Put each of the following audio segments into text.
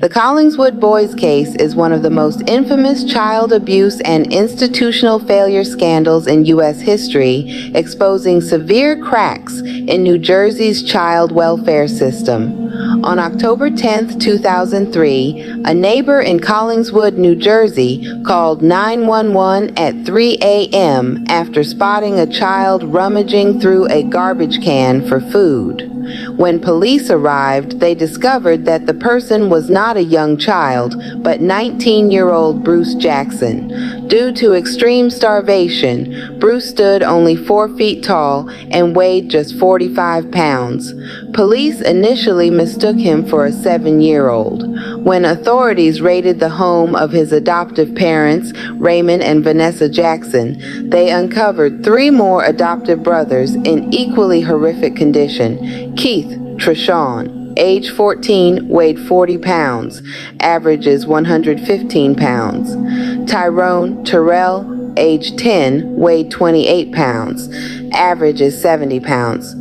The Collingswood boys case is one of the most infamous child abuse and institutional failure scandals in U.S. history, exposing severe cracks in New Jersey's child welfare system. On October 10, 2003, a neighbor in Collingswood, New Jersey, called 911 at 3 a.m. after spotting a child rummaging through a garbage can for food. When police arrived, they discovered that the person was not a young child, but 19-year-old Bruce Jackson. Due to extreme starvation, Bruce stood only 4 feet tall and weighed just 45 pounds. Police initially mistook him for a 7-year-old. When authorities raided the home of his adoptive parents, Raymond and Vanessa Jackson, they uncovered 3 more adoptive brothers in equally horrific condition. Keith, Tre'Shawn, age 14, weighed 40 pounds, averages 115 pounds. Tyrone, Terrell, age 10, weighed 28 pounds, averages 70 pounds.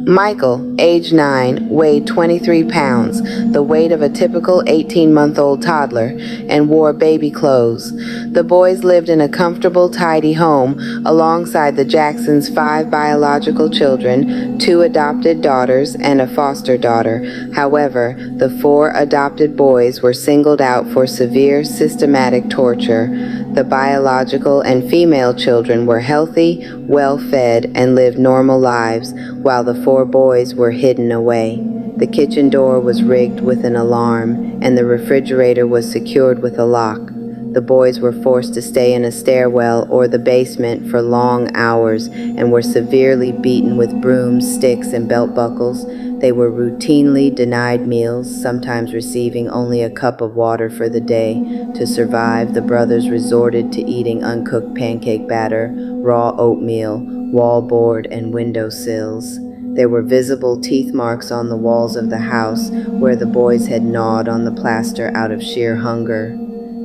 Michael, age 9, weighed 23 pounds, the weight of a typical 18-month-old toddler, and wore baby clothes. The boys lived in a comfortable, tidy home alongside the Jacksons' 5 biological children, 2 adopted daughters, and a foster daughter. However, the 4 adopted boys were singled out for severe, systematic torture. The biological and female children were healthy, well-fed, and lived normal lives, while the 4 boys were hidden away. The kitchen door was rigged with an alarm, and the refrigerator was secured with a lock. The boys were forced to stay in a stairwell or the basement for long hours and were severely beaten with brooms, sticks, and belt buckles. They were routinely denied meals, sometimes receiving only a cup of water for the day. To survive, the brothers resorted to eating uncooked pancake batter, raw oatmeal, wallboard, and window sills. There were visible teeth marks on the walls of the house where the boys had gnawed on the plaster out of sheer hunger.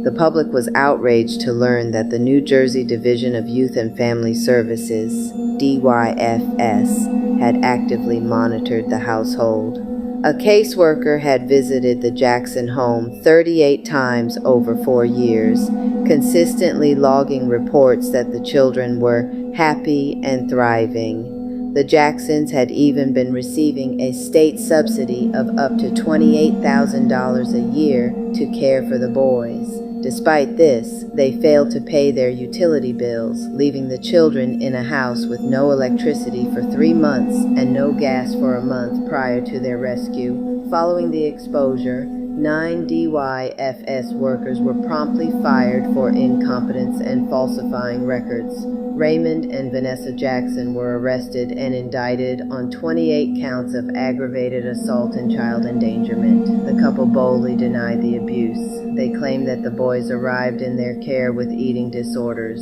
The public was outraged to learn that the New Jersey Division of Youth and Family Services, DYFS, had actively monitored the household. A caseworker had visited the Jackson home 38 times over 4 years, consistently logging reports that the children were happy and thriving. The Jacksons had even been receiving a state subsidy of up to $28,000 a year to care for the boys. Despite this, they failed to pay their utility bills, leaving the children in a house with no electricity for 3 months and no gas for a month prior to their rescue. Following the exposure, 9 DYFS workers were promptly fired for incompetence and falsifying records. Raymond and Vanessa Jackson were arrested and indicted on 28 counts of aggravated assault and child endangerment. The couple boldly denied the abuse. They claimed that the boys arrived in their care with eating disorders,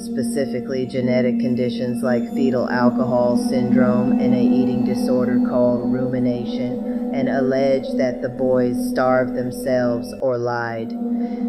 specifically genetic conditions like fetal alcohol syndrome and an eating disorder called rumination, and alleged that the boys starved themselves or lied.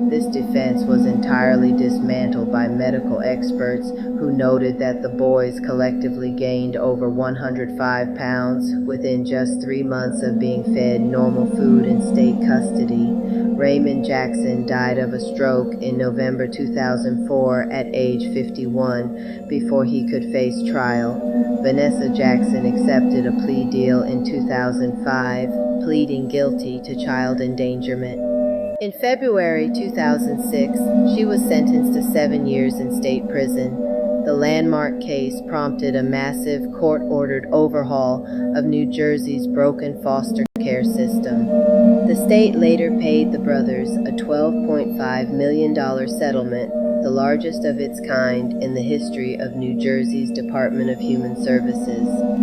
This defense was entirely dismantled by medical experts who noted that the boys collectively gained over 105 pounds within just 3 months of being fed normal food in state custody. Raymond Jackson died of a stroke in November 2004 at age 51 before he could face trial. Vanessa Jackson accepted a plea deal in 2005, pleading guilty to child endangerment. In February 2006, she was sentenced to 7 years in state prison. The landmark case prompted a massive court-ordered overhaul of New Jersey's broken foster care system. The state later paid the brothers a $12.5 million settlement, the largest of its kind in the history of New Jersey's Department of Human Services.